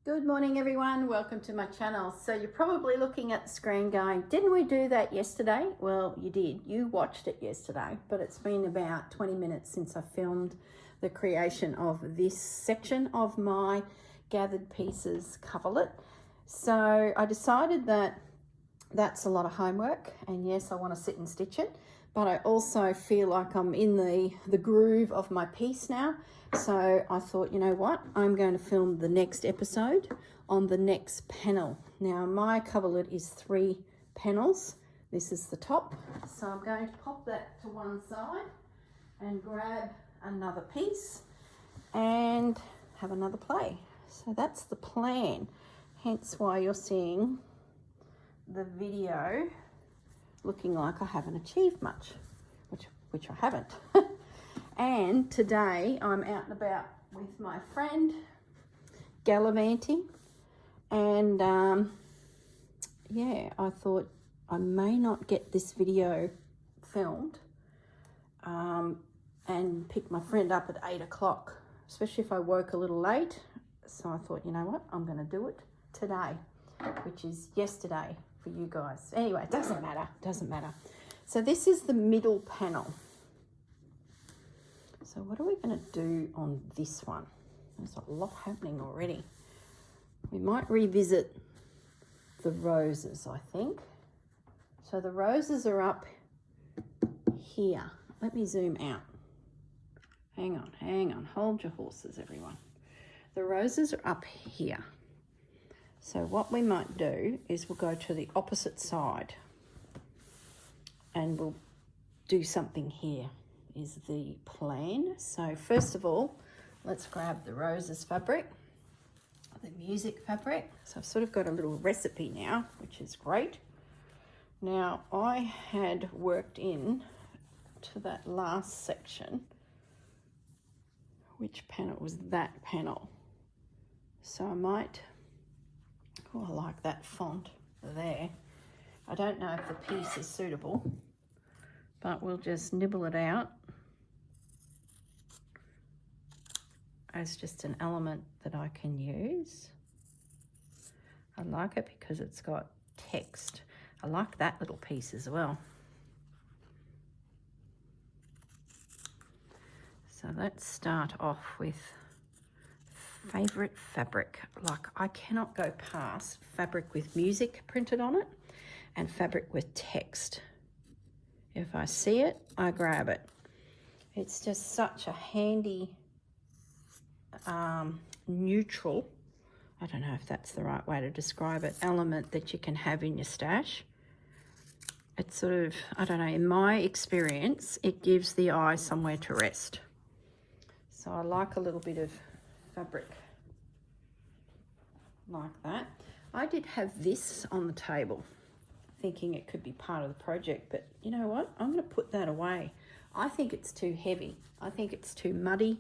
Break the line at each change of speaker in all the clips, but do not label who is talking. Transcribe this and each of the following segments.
Good morning everyone, welcome to my channel. So you're probably looking at the screen going, didn't we do that yesterday? Well, you did, you watched it yesterday, but it's been about 20 minutes since I filmed the creation of this section of my gathered pieces coverlet. So I decided that that's a lot of homework, and yes, I want to sit and stitch it, but I also feel like I'm in the groove of my piece now. So I thought, you know what, I'm going to film the next episode on the next panel. Now my coverlet is 3 panels. This is the top. So I'm going to pop that to one side and grab another piece and have another play. So that's the plan. Hence why you're seeing the video looking like I haven't achieved much, which I haven't. And today I'm out and about with my friend gallivanting, and yeah, I thought I may not get this video filmed and pick my friend up at 8 o'clock, especially if I woke a little late. So I thought, you know what, I'm going to do it today, which is yesterday for you guys. Anyway, it doesn't matter. So this is the middle panel. So what are we going to do on this one? There's a lot happening already. We might revisit the roses, I think. So the roses are up here. Let me zoom out. Hang on. Hold your horses, everyone. The roses are up here. So what we might do is we'll go to the opposite side and we'll do something here is the plan. So first of all, let's grab the roses fabric, the music fabric. So I've sort of got a little recipe now, which is great. Now I had worked in to that last section. Which panel was that panel? So I might, oh, I like that font there. I don't know if the piece is suitable, but we'll just nibble it out as just an element that I can use. I like it because it's got text. I like that little piece as well. So let's start off with favorite fabric. Like, I cannot go past fabric with music printed on it and fabric with text. If I see it, I grab it. It's just such a handy neutral, I don't know if that's the right way to describe it, element that you can have in your stash. It's sort of, I don't know, in my experience, it gives the eye somewhere to rest. So I like a little bit of fabric like that. I did have this on the table thinking it could be part of the project, but you know what, I'm going to put that away. I think it's too heavy. I think it's too muddy.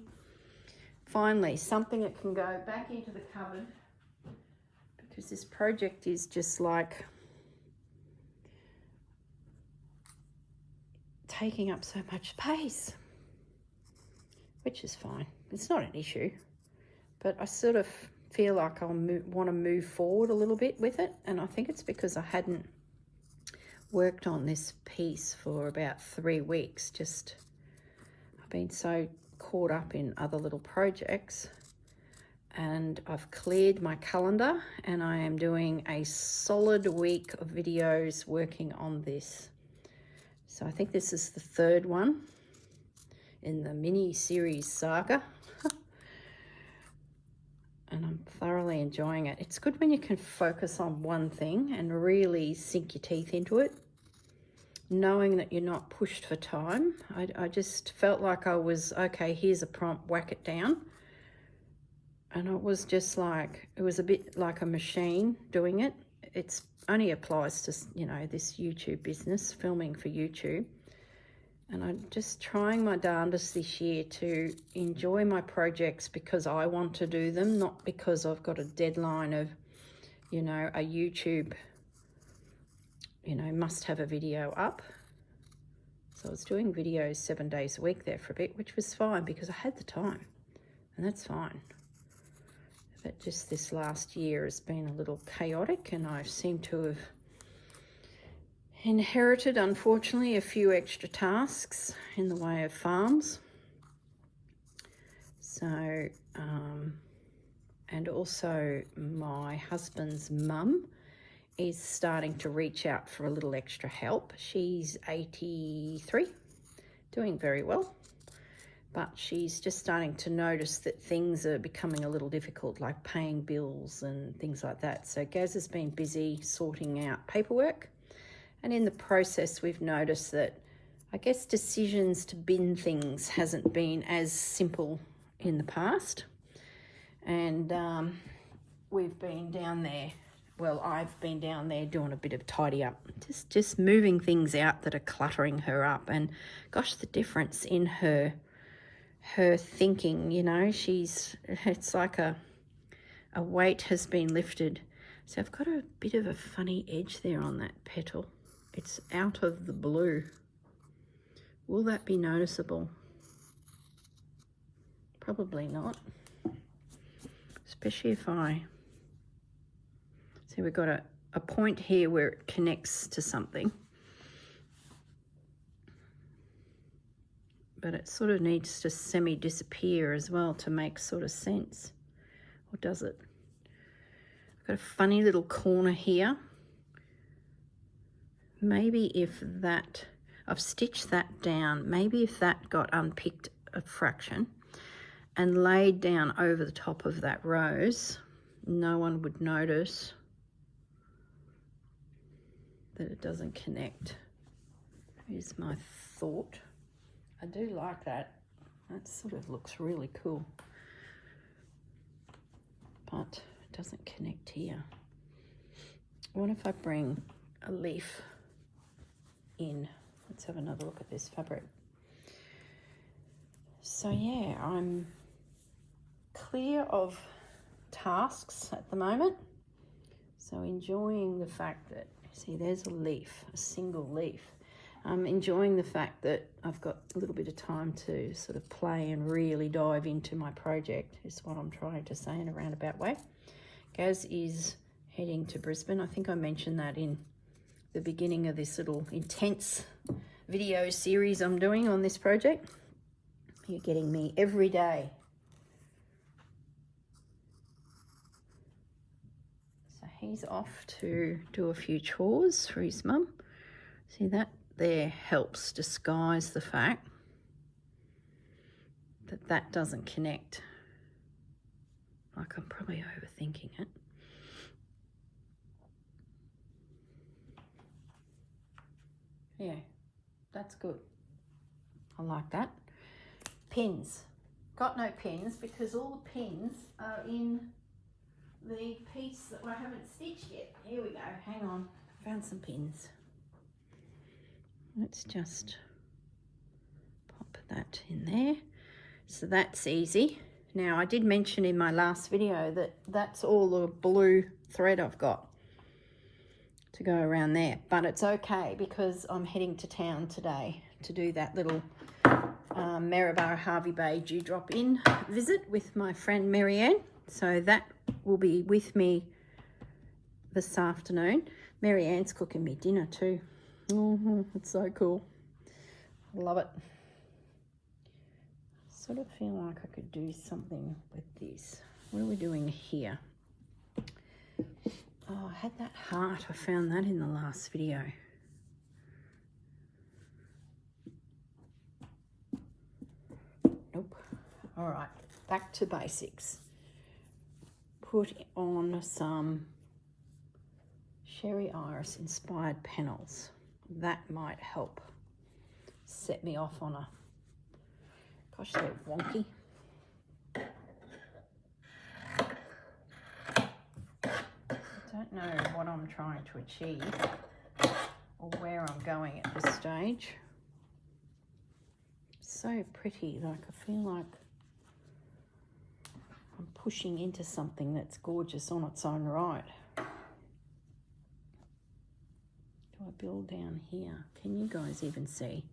Finally, something that can go back into the cupboard, because this project is just like taking up so much space, which is fine. It's not an issue, but I sort of feel like I'll want to move forward a little bit with it, and I think it's because I hadn't worked on this piece for about 3 weeks. Just, I've been so caught up in other little projects, and I've cleared my calendar and I am doing a solid week of videos working on this. So I think this is the 3rd one in the mini series saga. And I'm thoroughly enjoying it. It's good when you can focus on one thing and really sink your teeth into it, knowing that you're not pushed for time. I just felt like I was, okay, here's a prompt, whack it down. And it was just like, it was a bit like a machine doing it. It's only applies to, you know, this YouTube business, filming for YouTube. And I'm just trying my darndest this year to enjoy my projects because I want to do them, not because I've got a deadline of, you know, a YouTube, you know, must have a video up. So I was doing videos 7 days a week there for a bit, which was fine because I had the time, and that's fine. But just this last year has been a little chaotic, and I seem to have inherited, unfortunately, a few extra tasks in the way of farms. So, and also my husband's mum is starting to reach out for a little extra help. She's 83, doing very well, but she's just starting to notice that things are becoming a little difficult, like paying bills and things like that. So Gaz has been busy sorting out paperwork, and in the process we've noticed that, I guess, decisions to bin things hasn't been as simple in the past. And we've been down there, well, I've been down there doing a bit of tidy up, just moving things out that are cluttering her up. And gosh, the difference in her thinking, you know, it's like a weight has been lifted. So I've got a bit of a funny edge there on that petal. It's out of the blue. Will that be noticeable? Probably not. Especially if I see we've got a point here where it connects to something. But it sort of needs to semi-disappear as well to make sort of sense. Or does it? I've got a funny little corner here. Maybe if that, I've stitched that down, maybe if that got unpicked a fraction and laid down over the top of that rose, no one would notice that it doesn't connect. Here's my thought. I do like that. That sort of looks really cool. But it doesn't connect here. What if I bring a leaf in? Let's have another look at this fabric. So yeah, I'm clear of tasks at the moment. So enjoying the fact that, see, there's a leaf, a single leaf. I'm enjoying the fact that I've got a little bit of time to sort of play and really dive into my project, is what I'm trying to say in a roundabout way. Gaz is heading to Brisbane. I think I mentioned that in the beginning of this little intense video series I'm doing on this project. You're getting me every day. So he's off to do a few chores for his mum. See, that there helps disguise the fact that that doesn't connect. Like, I'm probably overthinking it. Yeah, that's good. I like that. Pins. Got no pins because all the pins are in the piece that I haven't stitched yet. Here we go. Hang on. Found some pins. Let's just pop that in there. So that's easy. Now, I did mention in my last video that that's all the blue thread I've got to go around there, but it's okay because I'm heading to town today to do that little Maryborough Harvey Bay dewdrop in visit with my friend Marianne. So that will be with me this afternoon. Marianne's cooking me dinner too. It's so cool. Love it. Sort of feel like I could do something with this. What are we doing here? Oh, I had that heart. I found that in the last video. Nope. All right, back to basics. Put on some Sherry Iris inspired panels. That might help set me off on a, gosh, they're wonky. I don't know what I'm trying to achieve or where I'm going at this stage. So pretty, like I feel like I'm pushing into something that's gorgeous on its own right. Do I build down here? Can you guys even see?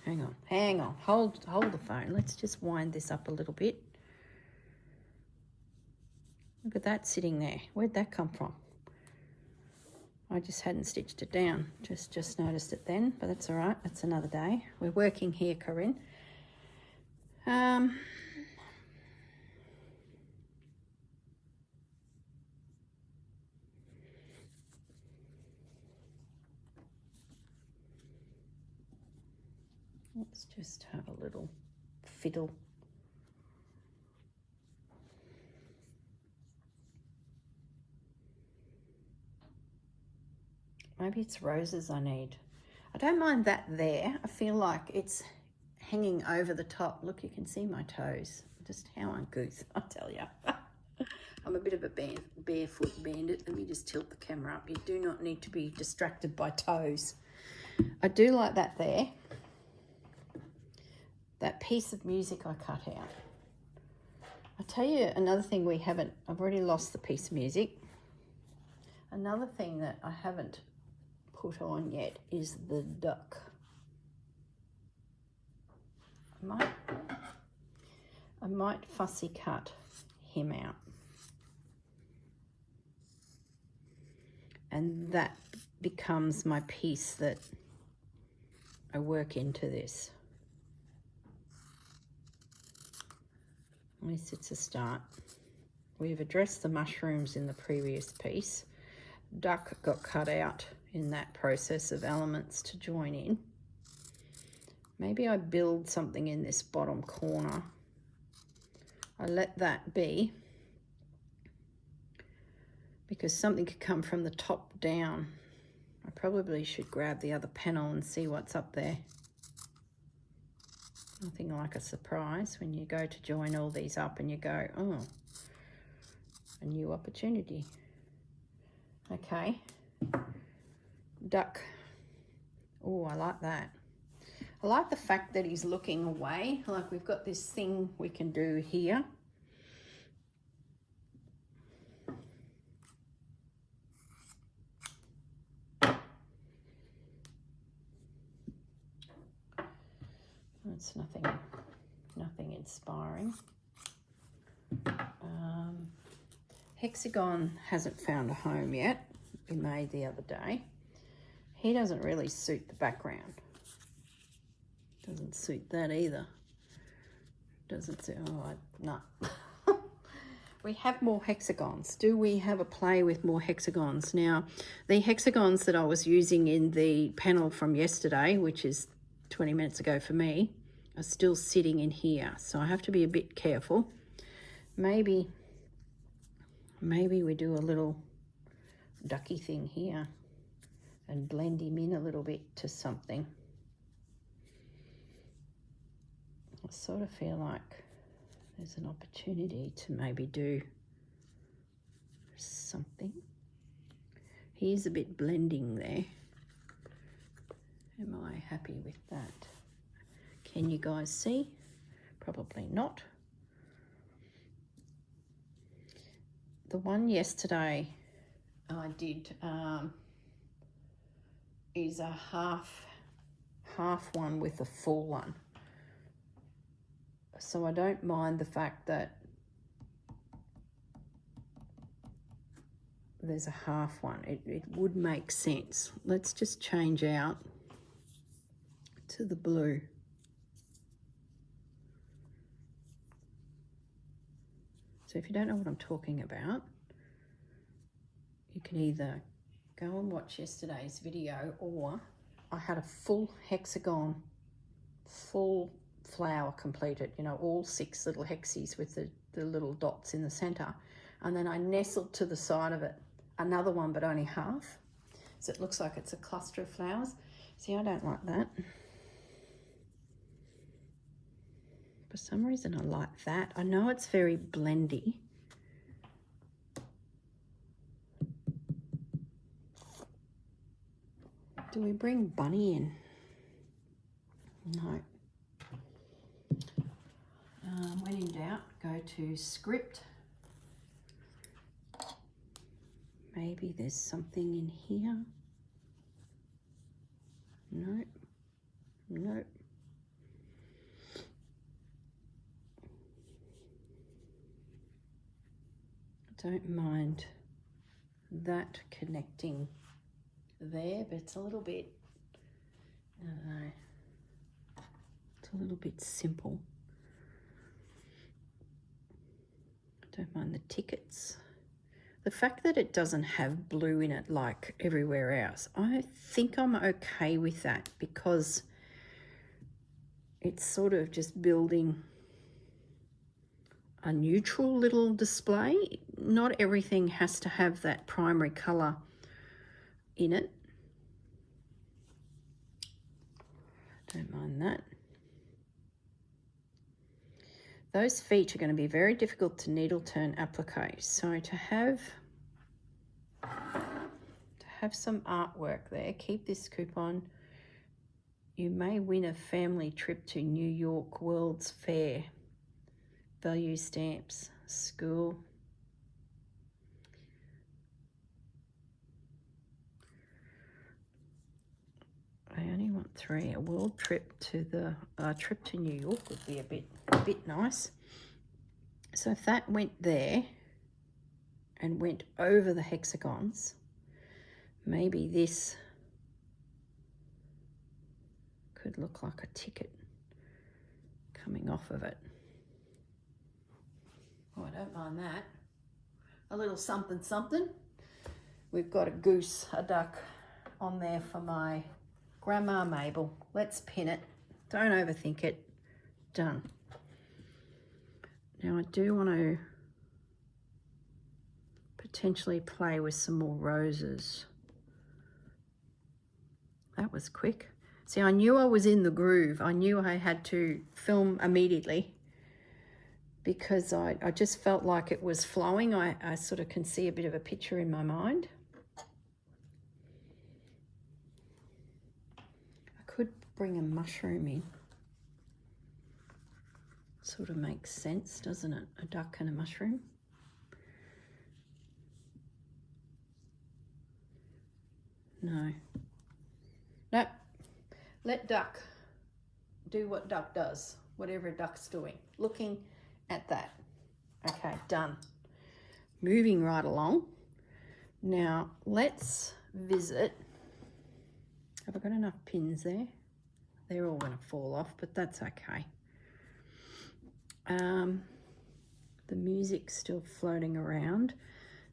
Hang on, hold the phone. Let's just wind this up a little bit. Look at that sitting there. Where'd that come from? I just hadn't stitched it down. Just noticed it then, but that's all right. That's another day. We're working here, Corrine. Let's just have a little fiddle. Maybe it's roses I need. I don't mind that there. I feel like it's hanging over the top. Look, you can see my toes. Just how uncouth, I tell you. I'm a bit of a barefoot bandit. Let me just tilt the camera up. You do not need to be distracted by toes. I do like that there. That piece of music I cut out. I'll tell you another thing we haven't, I've already lost the piece of music. Another thing that I haven't put on yet is the duck. I might fussy cut him out. And that becomes my piece that I work into this. At least it's a start. We've addressed the mushrooms in the previous piece. Duck got cut out in that process of elements to join in. Maybe I build something in this bottom corner. I let that be because something could come from the top down. I probably should grab the other panel and see what's up there. Nothing like a surprise when you go to join all these up and you go, oh, a new opportunity. Okay, duck. Oh, I like that. I like the fact that he's looking away. Like we've got this thing we can do here. It's nothing inspiring. Hexagon hasn't found a home yet. We made the other day. He doesn't really suit the background. Doesn't suit that either. Doesn't suit, no. We have more hexagons. Do we have a play with more hexagons? Now, the hexagons that I was using in the panel from yesterday, which is 20 minutes ago for me, are still sitting in here. So I have to be a bit careful. Maybe we do a little ducky thing here and blend him in a little bit to something. I sort of feel like there's an opportunity to maybe do something. He is a bit blending there. Am I happy with that? Can you guys see? Probably not. The one yesterday I did is a half one with a full one. So I don't mind the fact that there's a half one. It would make sense. Let's just change out to the blue. So if you don't know what I'm talking about, you can either go and watch yesterday's video, or I had a full hexagon, full flower completed, you know, all 6 little hexies with the little dots in the center. And then I nestled to the side of it another one, but only half. So it looks like it's a cluster of flowers. See, I don't like that. For some reason I like that. I know it's very blendy. Do we bring Bunny in? No. When in doubt, go to script. Maybe there's something in here. Nope. Nope. don't mind that connecting there, but it's a little bit, I don't know, it's a little bit simple. Don't mind the tickets. The fact that it doesn't have blue in it like everywhere else, I think I'm okay with that, because it's sort of just building a neutral little display. Not everything has to have that primary colour in it. Don't mind that. Those feet are going to be very difficult to needle turn applique. So to have some artwork there, keep this coupon. You may win a family trip to New York World's Fair. Value stamps, school. I only want 3. A world trip to trip to New York would be a bit nice. So if that went there and went over the hexagons, maybe this could look like a ticket coming off of it. Oh, I don't mind that. A little something something. We've got a goose, a duck on there for my Grandma Mabel. Let's pin it. Don't overthink it. Done. Now I do want to potentially play with some more roses. That was quick. See, I knew I was in the groove. I knew I had to film immediately because I just felt like it was flowing. I sort of can see a bit of a picture in my mind. I could bring a mushroom in. Sort of makes sense, doesn't it? A duck and a mushroom. No. Nope. Let duck do what duck does, whatever duck's doing. Looking at that. Okay, done. Moving right along. Now, let's visit. Have I got enough pins there? They're all going to fall off, but that's okay. The music's still floating around.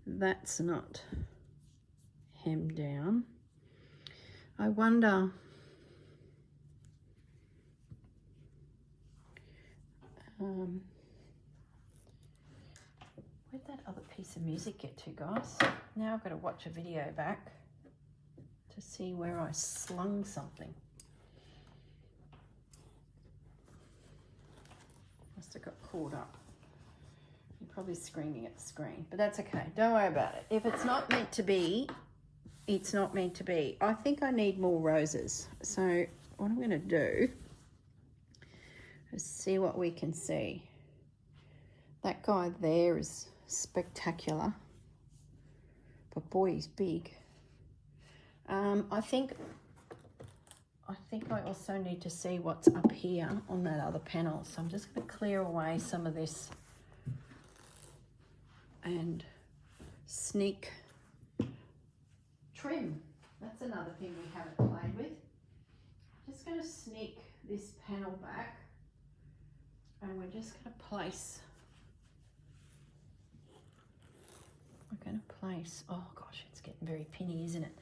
That's not hemmed down. I wonder, where'd that other piece of music get to, guys? Now I've got to watch a video back to see where I slung something. Must have got caught up. You're probably screaming at the screen, but that's okay. Don't worry about it. If it's not meant to be, it's not meant to be. I think I need more roses. So what I'm going to do is see what we can see. That guy there is spectacular, but boy, he's big. I think I also need to see what's up here on that other panel. So I'm just going to clear away some of this and sneak trim. That's another thing we haven't played with. Just going to sneak this panel back and we're just going to place, oh gosh, it's getting very pinny, isn't it?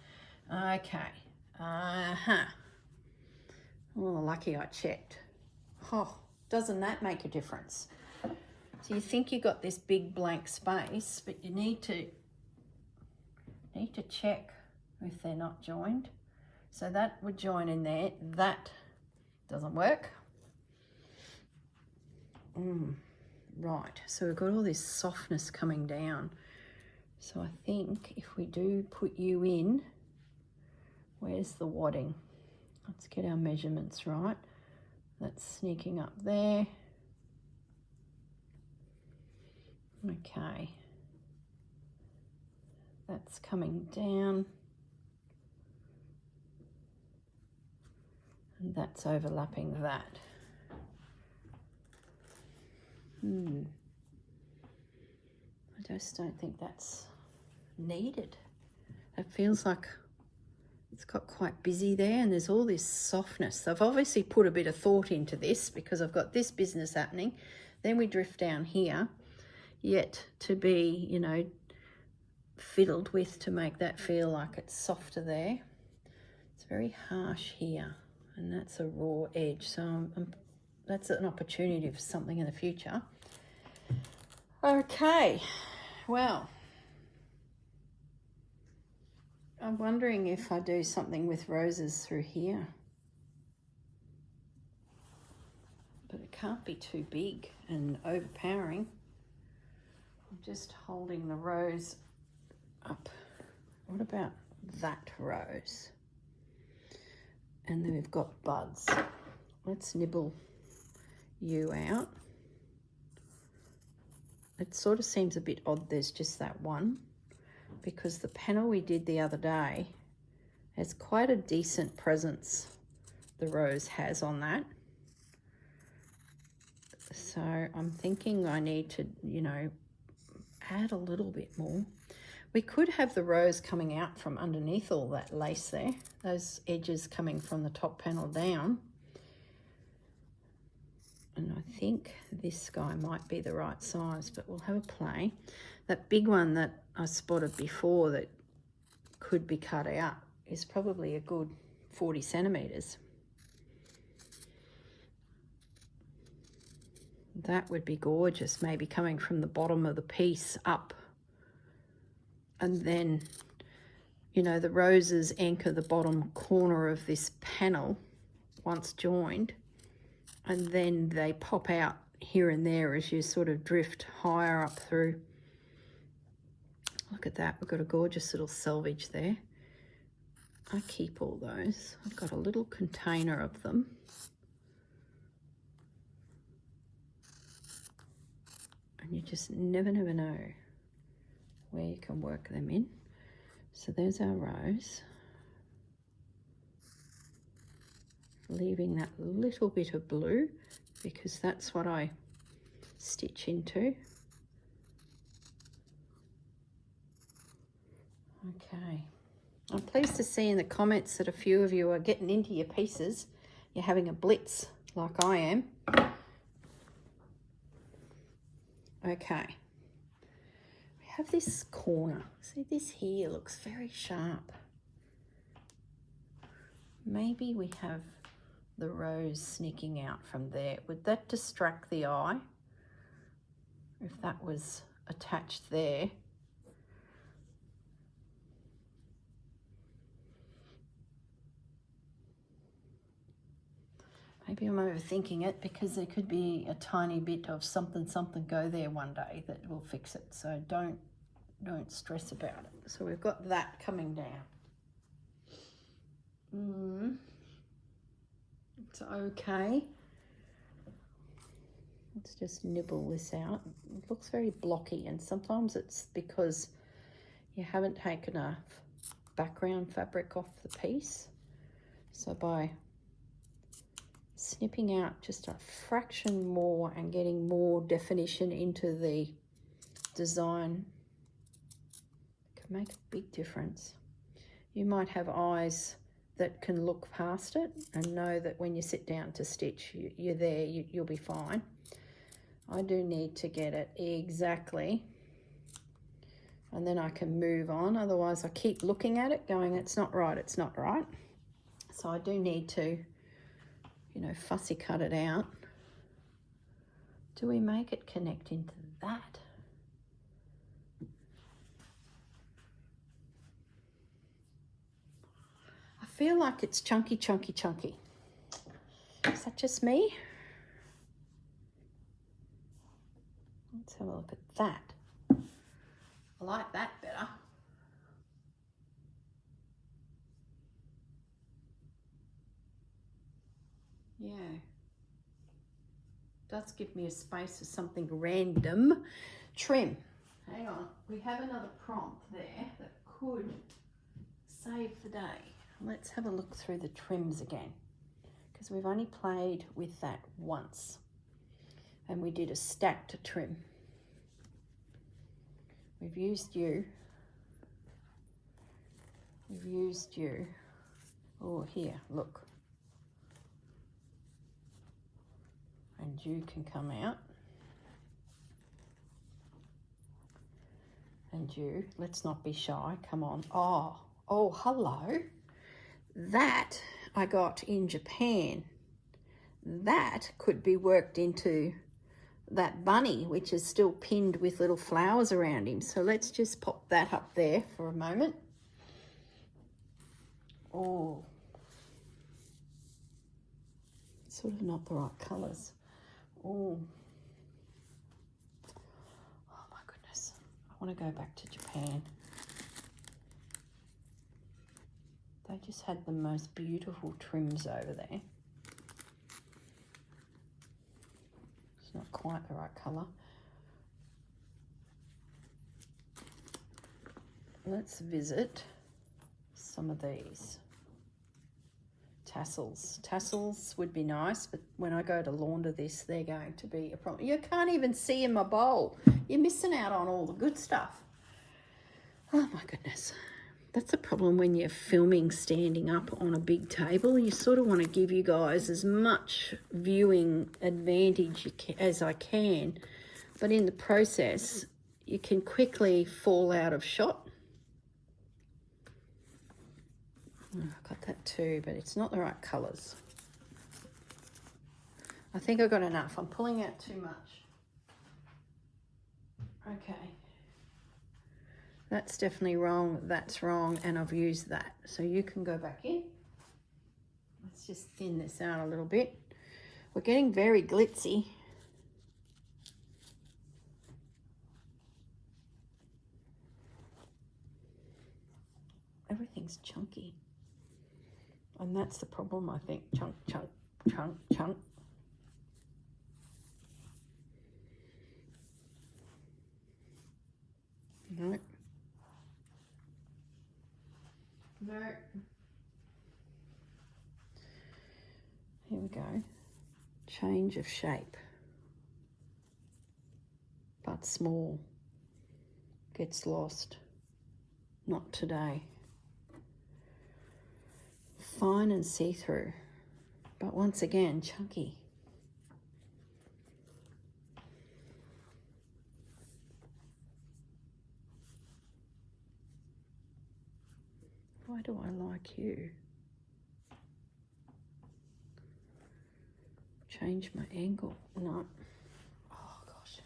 Okay. Well, lucky I checked. Oh, doesn't that make a difference? So you think you got this big blank space, but you need to check if they're not joined. So that would join in there. That doesn't work. Right, so we've got all this softness coming down. So I think if we do put you in, where's the wadding? Let's get our measurements right. That's sneaking up there. Okay. That's coming down. And that's overlapping that. I I just don't think that's needed. It feels like it's got quite busy there, and there's all this softness. I've obviously put a bit of thought into this because I've got this business happening. Then we drift down here, yet to be, you know, fiddled with to make that feel like it's softer there. It's very harsh here, and that's a raw edge. So that's an opportunity for something in the future. Okay, well, I'm wondering if I do something with roses through here. But it can't be too big and overpowering. I'm just holding the rose up. What about that rose? And then we've got buds. Let's nibble you out. It sort of seems a bit odd there's just that one, because the panel we did the other day has quite a decent presence, the rose has on that. So I'm thinking I need to, you know, add a little bit more. We could have the rose coming out from underneath all that lace there, those edges coming from the top panel down. And I think this guy might be the right size, but we'll have a play. That big one that I spotted before that could be cut out is probably a good 40 centimetres. That would be gorgeous, maybe coming from the bottom of the piece up. And then, you know, the roses anchor the bottom corner of this panel once joined, and then they pop out here and there as you sort of drift higher up through. Look at that, we've got a gorgeous little selvage there. I keep all those. I've got a little container of them. And you just never know where you can work them in. So there's our rose. Leaving that little bit of blue because that's what I stitch into. Okay. I'm pleased to see in the comments that a few of you are getting into your pieces. You're having a blitz like I am. Okay. We have this corner. See, this here looks very sharp. Maybe we have the rose sneaking out from there. Would that distract the eye if that was attached there? Maybe I'm overthinking it because there could be a tiny bit of something go there one day that will fix it. So don't stress about it. So we've got that coming down. It's okay. Let's just nibble this out. It looks very blocky, and sometimes it's because you haven't taken enough background fabric off the piece. So by snipping out just a fraction more and getting more definition into the design can make a big difference. You might have eyes that can look past it and know that when you sit down to stitch, you're there, you'll be fine. I do need to get it exactly, and then I can move on. Otherwise I keep looking at it going, it's not right, it's not right. So I do need to, you know, fussy cut it out. Do we make it connect into that? I feel like it's chunky. Is that just me? Let's have a look at that. I like that better. Yeah. Does give me a space for something random. Trim. Hang on. We have another prompt there that could save the day. Let's have a look through the trims again, because we've only played with that once and we did a stacked trim. We've used you. We've used you. Oh, here, look. And you can come out. And you, let's not be shy, come on. Oh, hello. That I got in Japan. That could be worked into that bunny, which is still pinned with little flowers around him. So let's just pop that up there for a moment. Oh, sort of not the right colours. Oh my goodness. I want to go back to Japan. They just had the most beautiful trims over there. It's not quite the right colour. Let's visit some of these. Tassels. Tassels would be nice, but when I go to launder this, they're going to be a problem. You can't even see in my bowl. You're missing out on all the good stuff. Oh my goodness. That's the problem when you're filming standing up on a big table. You sort of want to give you guys as much viewing advantage as I can, but in the process, you can quickly fall out of shot. Oh, I've got that too, but it's not the right colours. I think I've got enough. I'm pulling out too much. Okay. That's definitely wrong, that's wrong, and I've used that. So you can go back in. Let's just thin this out a little bit. We're getting very glitzy. Everything's chunky. And that's the problem, I think. Chunk, chunk, chunk, chunk. No. No. Here we go. Change of shape. But small. Gets lost. Not today. Fine and see-through. But once again, chunky. Why do I like you? Change my angle. No. Oh gosh.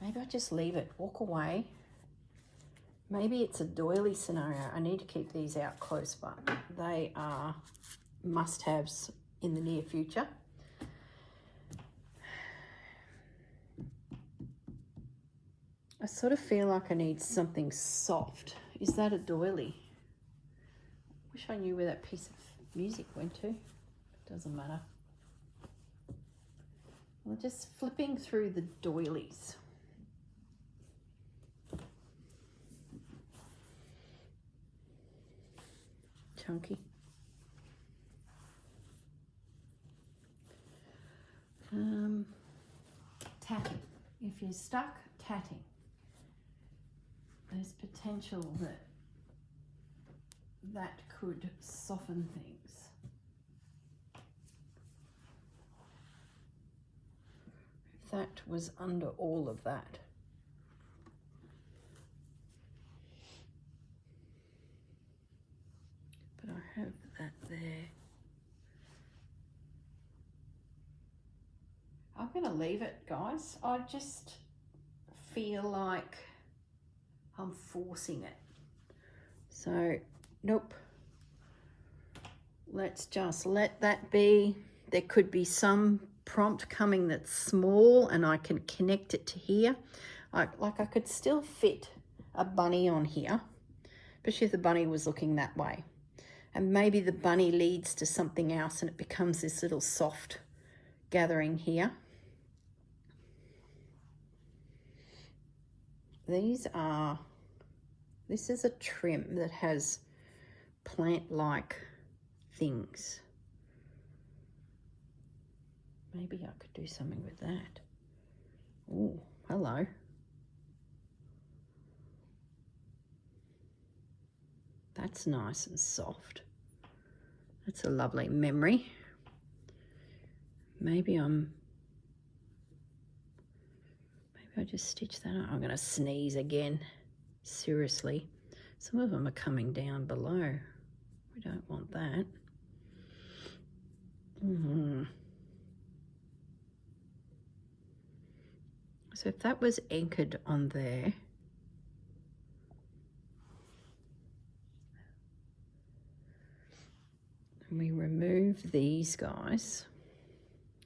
Maybe I just leave it. Walk away. Maybe it's a doily scenario. I need to keep these out close, but they are must-haves in the near future. I sort of feel like I need something soft. Is that a doily? Wish I knew where that piece of music went to. Doesn't matter. We're just flipping through the doilies. Chunky. Tatting. If you're stuck, tatting. There's potential that could soften things. If that was under all of that. But I have that there. I'm going to leave it, guys. I just feel like I'm forcing it. So, nope. Let's just let that be. There could be some prompt coming that's small and I can connect it to here. Like I could still fit a bunny on here, especially if the bunny was looking that way. And maybe the bunny leads to something else and it becomes this little soft gathering here. This is a trim that has plant-like things. Maybe I could do something with that. Oh, hello. That's nice and soft. That's a lovely memory. Maybe I just stitch that up. I'm going to sneeze again. Seriously. Some of them are coming down below. We don't want that. So if that was anchored on there, and we remove these guys,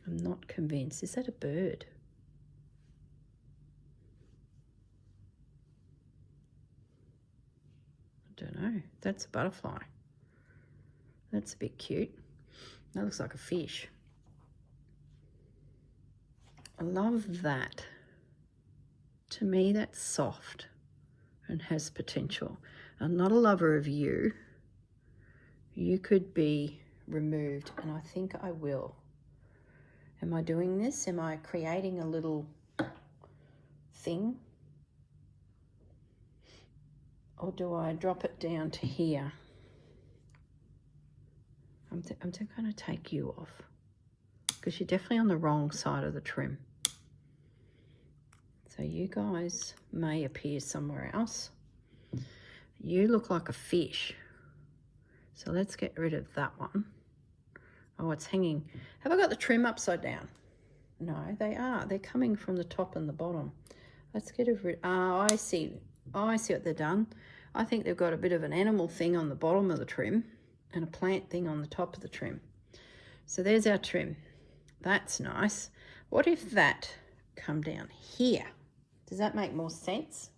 I'm not convinced. Is that a bird? I don't know. That's a butterfly. That's a bit cute. That looks like a fish. I love that. To me, that's soft and has potential. I'm not a lover of you. You could be removed, and I think I will. Am I doing this? Am I creating a little thing? Or do I drop it down to here? I'm going to take you off because you're definitely on the wrong side of the trim. So you guys may appear somewhere else. You look like a fish. So let's get rid of that one. Oh, it's hanging. Have I got the trim upside down? No, they are. They're coming from the top and the bottom. Let's get rid. Oh, I see. Oh, I see what they've done. I think they've got a bit of an animal thing on the bottom of the trim and a plant thing on the top of the trim. So there's our trim. That's nice. What if that come down here? Does that make more sense?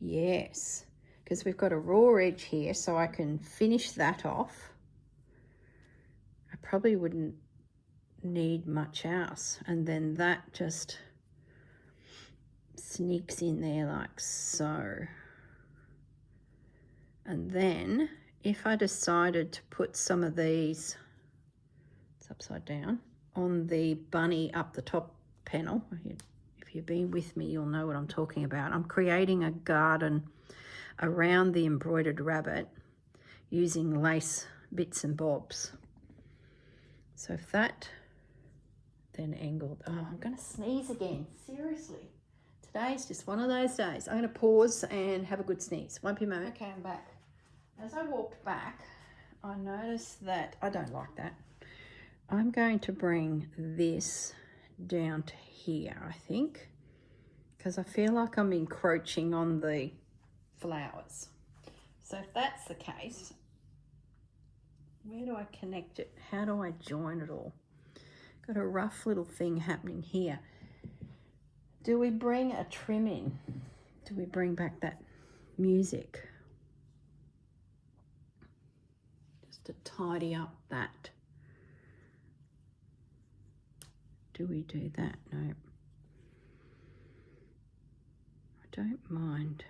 Yes, because we've got a raw edge here, so I can finish that off. I probably wouldn't need much else. And then that just sneaks in there like so. And then if I decided to put some of these, it's upside down, on the bunny up the top panel, if you've been with me, you'll know what I'm talking about. I'm creating a garden around the embroidered rabbit using lace bits and bobs. So if that then angled, oh, I'm going to sneeze again, seriously. Today's just one of those days. I'm going to pause and have a good sneeze. Won't be a moment. Okay, I'm back. As I walked back, I noticed that I don't like that. I'm going to bring this down to here, I think, because I feel like I'm encroaching on the flowers. So if that's the case, where do I connect it? How do I join it all? Got a rough little thing happening here. Do we bring a trim in? Do we bring back that music? Just to tidy up that. Do we do that? No. I don't mind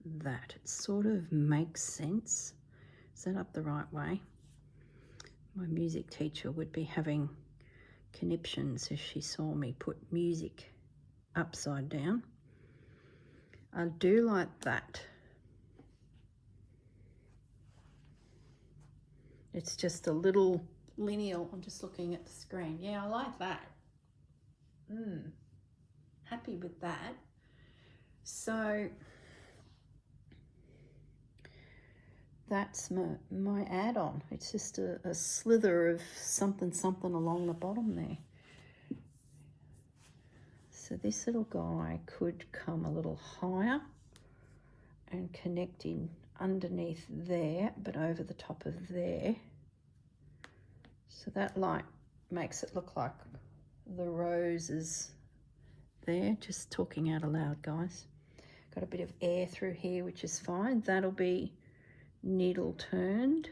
that. It sort of makes sense. Is that up the right way? My music teacher would be having conniptions if she saw me put music upside down. I do like that. It's just a little lineal. I'm just looking at the screen. Yeah, I like that. Happy with that. So that's my add-on. It's just a slither of something along the bottom there. So this little guy could come a little higher and connect in underneath there, but over the top of there. So that light makes it look like the rose is there. Just talking out aloud, guys. Got a bit of air through here, which is fine. That'll be needle turned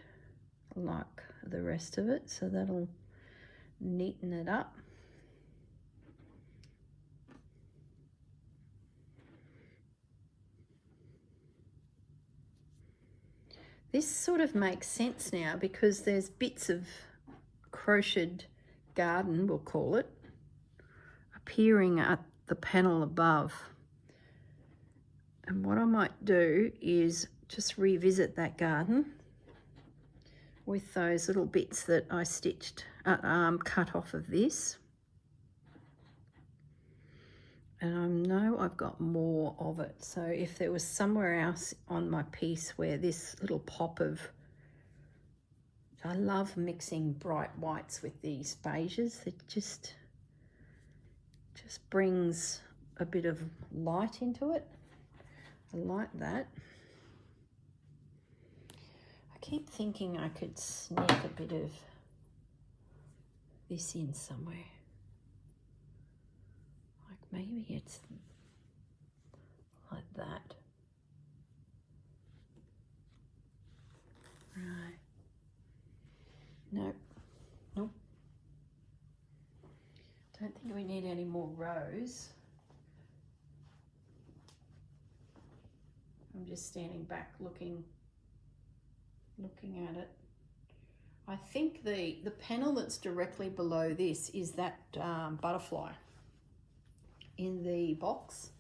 like the rest of it, so that'll neaten it up. This sort of makes sense now because there's bits of crocheted garden, we'll call it, appearing at the panel above. And what I might do is just revisit that garden with those little bits that I stitched, cut off of this. And I know I've got more of it. So if there was somewhere else on my piece where this little pop of, I love mixing bright whites with these beiges. It just brings a bit of light into it. I like that. I keep thinking I could sneak a bit of this in somewhere. Like maybe it's like that. Right. Nope. Nope. Don't think we need any more rows. I'm just standing back looking at it. I think the panel that's directly below this is that butterfly in the box.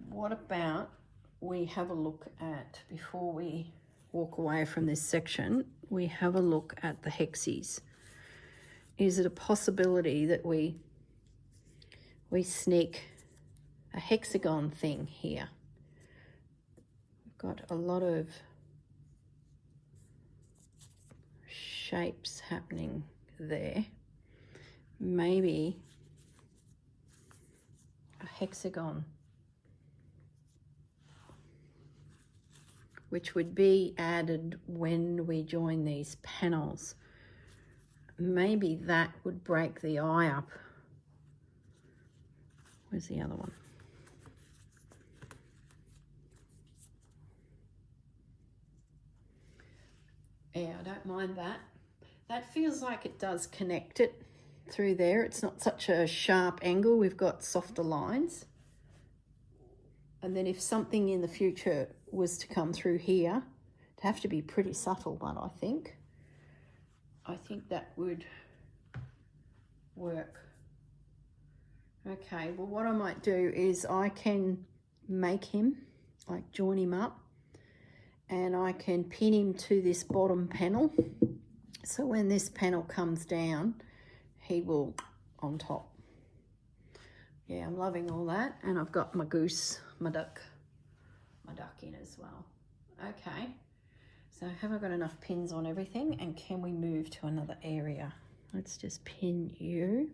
What about we have a look at, before we walk away from this section, we have a look at the hexes. Is it a possibility that we sneak a hexagon thing here? We've got a lot of shapes happening there. Maybe a hexagon, which would be added when we join these panels. Maybe that would break the eye up. Where's the other one? Yeah, I don't mind that. That feels like it does connect it through there. It's not such a sharp angle. We've got softer lines. And then if something in the future was to come through here, it'd have to be pretty subtle, but I think that would work. Okay, well what I might do is I can make him, like join him up, and I can pin him to this bottom panel. So when this panel comes down, he will on top. Yeah, I'm loving all that. And I've got my goose, my duck in as well. Okay, so have I got enough pins on everything, and can we move to another area? Let's just pin you.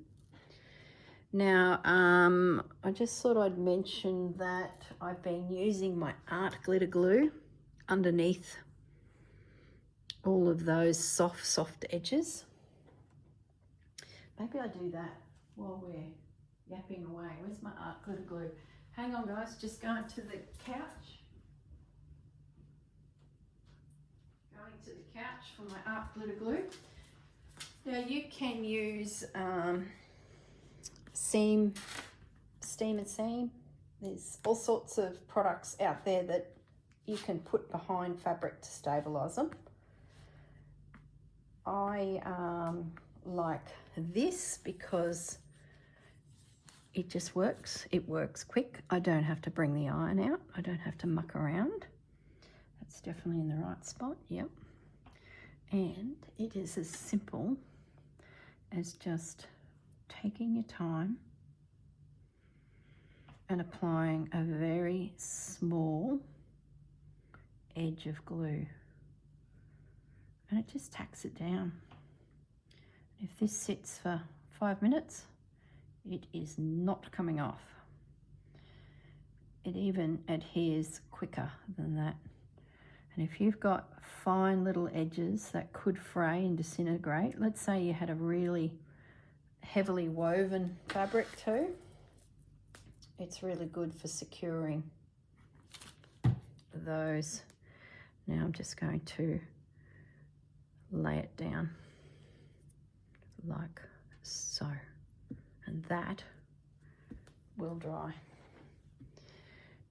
Now, I just thought I'd mention that I've been using my art glitter glue underneath all of those soft edges. Maybe I do that while we're yapping away. Where's my art glitter glue? Hang on guys, just going to the couch. Going to the couch for my art glitter glue. Now you can use steam and seam. There's all sorts of products out there that you can put behind fabric to stabilize them. I like this because it just works. It works quick. I don't have to bring the iron out. I don't have to muck around. That's definitely in the right spot. Yep. And it is as simple as just taking your time and applying a very small edge of glue, and it just tacks it down. If this sits for 5 minutes, it is not coming off. It even adheres quicker than that. And if you've got fine little edges that could fray and disintegrate, let's say you had a really heavily woven fabric too, it's really good for securing those. Now I'm just going to lay it down like so, and that will dry.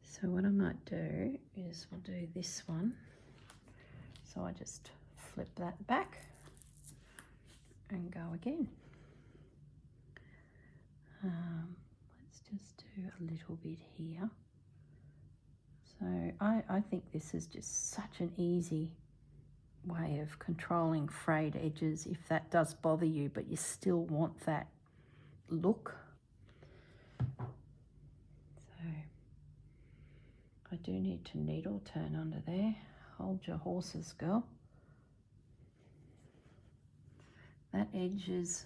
So what I might do is we'll do this one. So I just flip that back and go again. Let's just do a little bit here So I think this is just such an easy way of controlling frayed edges if that does bother you, but you still want that look. So I do need to needle turn under there. Hold your horses, girl. That edge is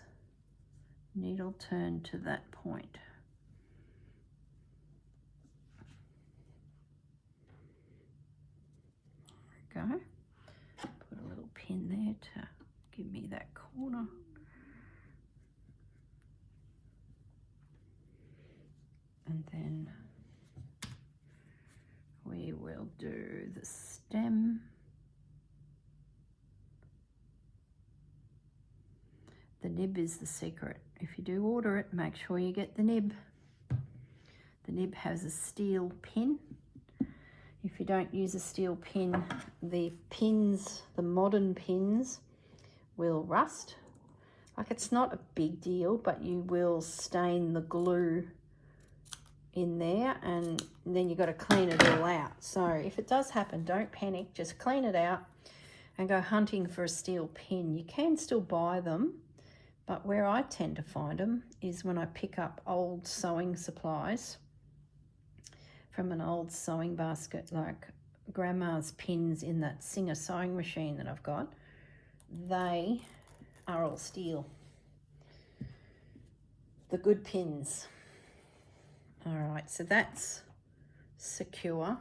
needle turn to that point. There we go. Put a little pin there to give me that corner. And then we will do the stem. The nib is the secret. If you do order it, make sure you get the nib. The nib has a steel pin. If you don't use a steel pin, the pins, the modern pins, will rust. Like, it's not a big deal, but you will stain the glue in there, and then you've got to clean it all out. So if it does happen, don't panic. Just clean it out and go hunting for a steel pin. You can still buy them, but where I tend to find them is when I pick up old sewing supplies from an old sewing basket, like grandma's pins in that Singer sewing machine that I've got. They are all steel. The good pins. All right, so that's secure.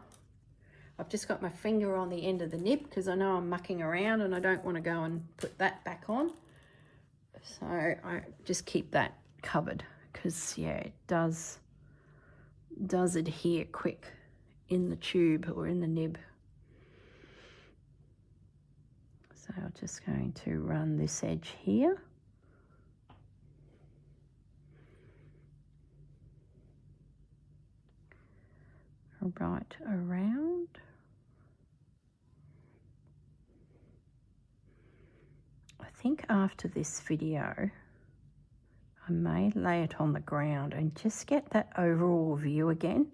I've just got my finger on the end of the nib because I know I'm mucking around and I don't want to go and put that back on. So I just keep that covered because, yeah, it does adhere quick in the tube or in the nib. So I'm just going to run this edge here. Right around. I think after this video, I may lay it on the ground and just get that overall view again,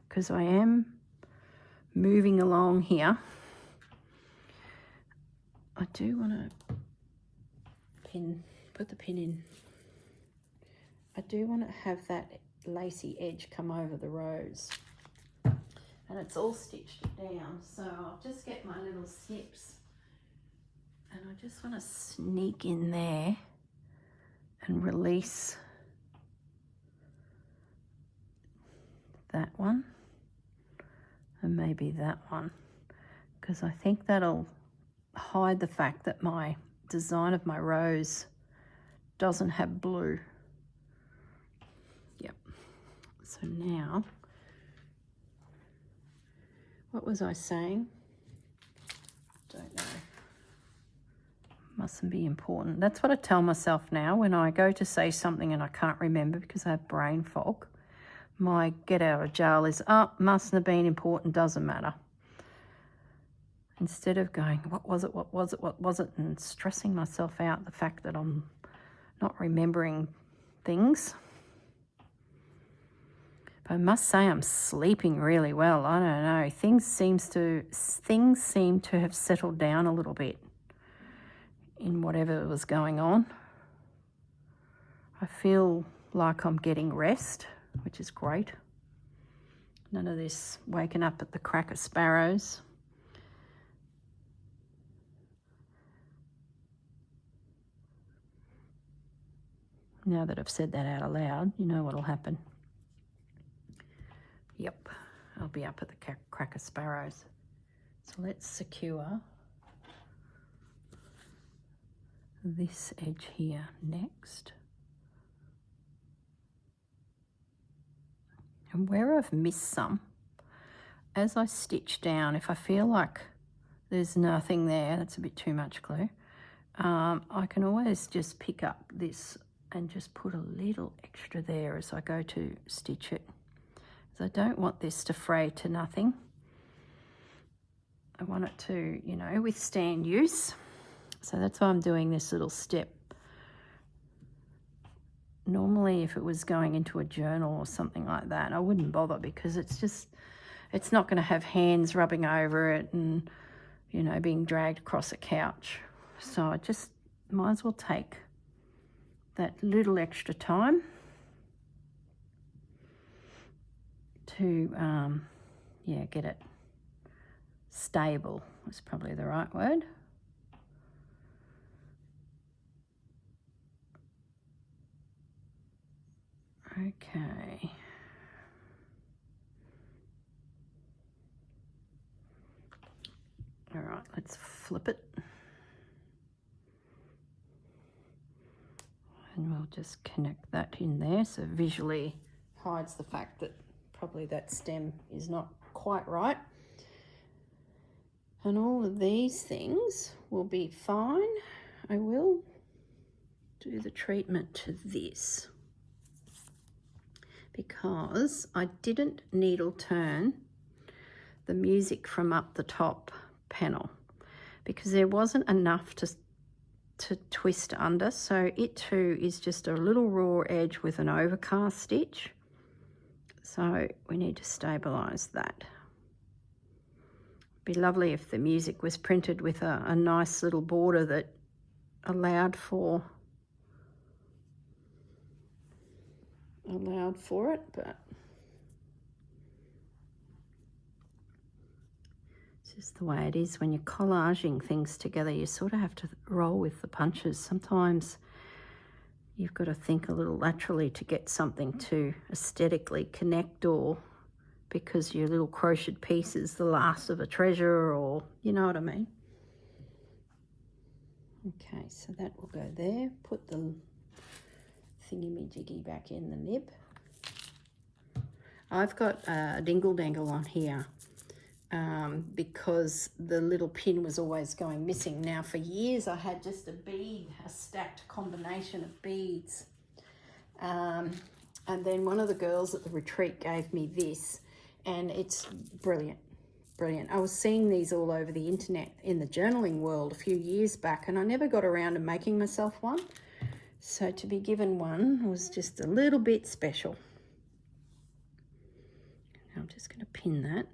because I am moving along here. I do want to put the pin in. I do want to have that lacy edge come over the rows. And it's all stitched down, so I'll just get my little snips and I just want to sneak in there and release that one and maybe that one, because I think that'll hide the fact that my design of my rose doesn't have blue. Yep. So now, what was I saying? Don't know. Mustn't be important. That's what I tell myself now when I go to say something and I can't remember because I have brain fog. My get out of jail is, oh, mustn't have been important, doesn't matter. Instead of going, what was it, and stressing myself out the fact that I'm not remembering things. I must say I'm sleeping really well. I don't know. Things seem to have settled down a little bit in whatever was going on. I feel like I'm getting rest, which is great. None of this waking up at the crack of sparrows. Now that I've said that out loud, you know what'll happen. Yep, I'll be up at the crack of sparrows. So let's secure this edge here next. And where I've missed some, as I stitch down, if I feel like there's nothing there, that's a bit too much glue, I can always just pick up this and just put a little extra there as I go to stitch it. I don't want this to fray to nothing. I want it to, you know, withstand use. So that's why I'm doing this little step. Normally, if it was going into a journal or something like that, I wouldn't bother because it's just it's not going to have hands rubbing over it and, you know, being dragged across a couch. So I just might as well take that little extra time to, yeah, get it stable is probably the right word. Okay. All right, let's flip it. And we'll just connect that in there so visually hides the fact that probably that stem is not quite right. And all of these things will be fine. I will do the treatment to this because I didn't needle turn the music from up the top panel because there wasn't enough to twist under, so it too is just a little raw edge with an overcast stitch, so we need to stabilize that. Be lovely if the music was printed with a nice little border that allowed for it, but it's just the way it is when you're collaging things together. You sort of have to roll with the punches. Sometimes you've got to think a little laterally to get something to aesthetically connect, or because your little crocheted piece is the last of a treasure, or you know what I mean. Okay, so that will go there. Put the thingy-majiggy back in the nib. I've got a dingle dangle on here because the little pin was always going missing. Now for years I had just a stacked combination of beads. And then one of the girls at the retreat gave me this, and it's brilliant. Brilliant. I was seeing these all over the internet in the journaling world a few years back, and I never got around to making myself one. So to be given one was just a little bit special. Now I'm just going to pin that.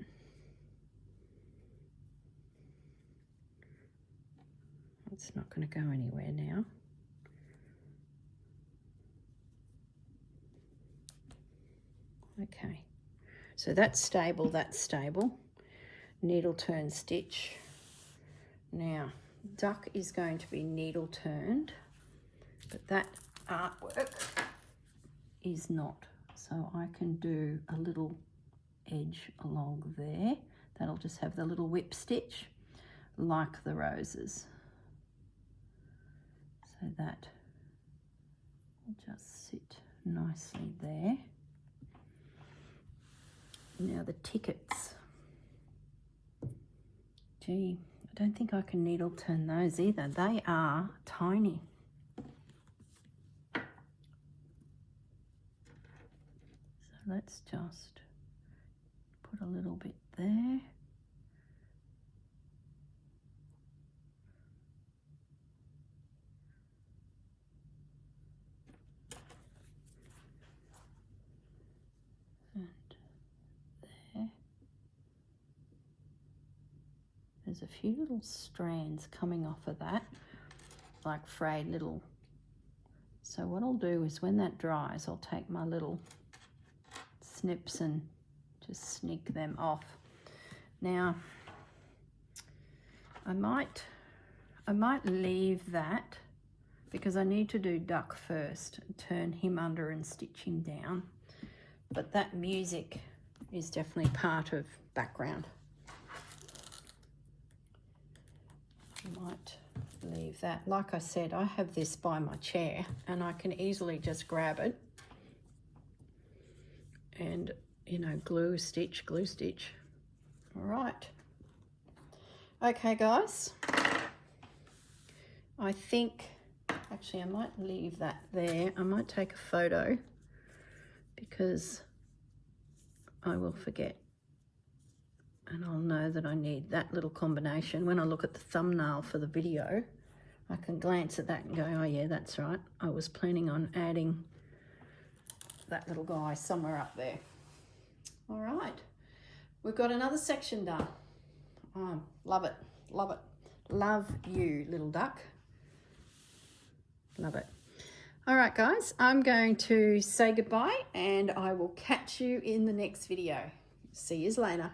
It's not going to go anywhere now. Okay, so that's stable, that's stable. Needle turn stitch. Now, duck is going to be needle turned, but that artwork is not. So I can do a little edge along there. That'll just have the little whip stitch like the roses. So that will just sit nicely there. Now the tickets. Gee, I don't think I can needle turn those either. They are tiny. So let's just put a little bit there. And there. There's a few little strands coming off of that, like frayed little. So what I'll do is when that dries, I'll take my little snips and just sneak them off. Now, I might leave that because I need to do duck first and turn him under and stitch him down. But that music is definitely part of background. I might leave that. Like I said, I have this by my chair and I can easily just grab it and, you know, glue stitch. All right. Okay, guys. I think, actually, I might leave that there. I might take a photo because I will forget. And I'll know that I need that little combination. When I look at the thumbnail for the video, I can glance at that and go, oh yeah, that's right. I was planning on adding that little guy somewhere up there. All right. we've got another section done. Oh, love it, love it. Love you, little duck. Love it. All right, guys, I'm going to say goodbye and I will catch you in the next video. See you later.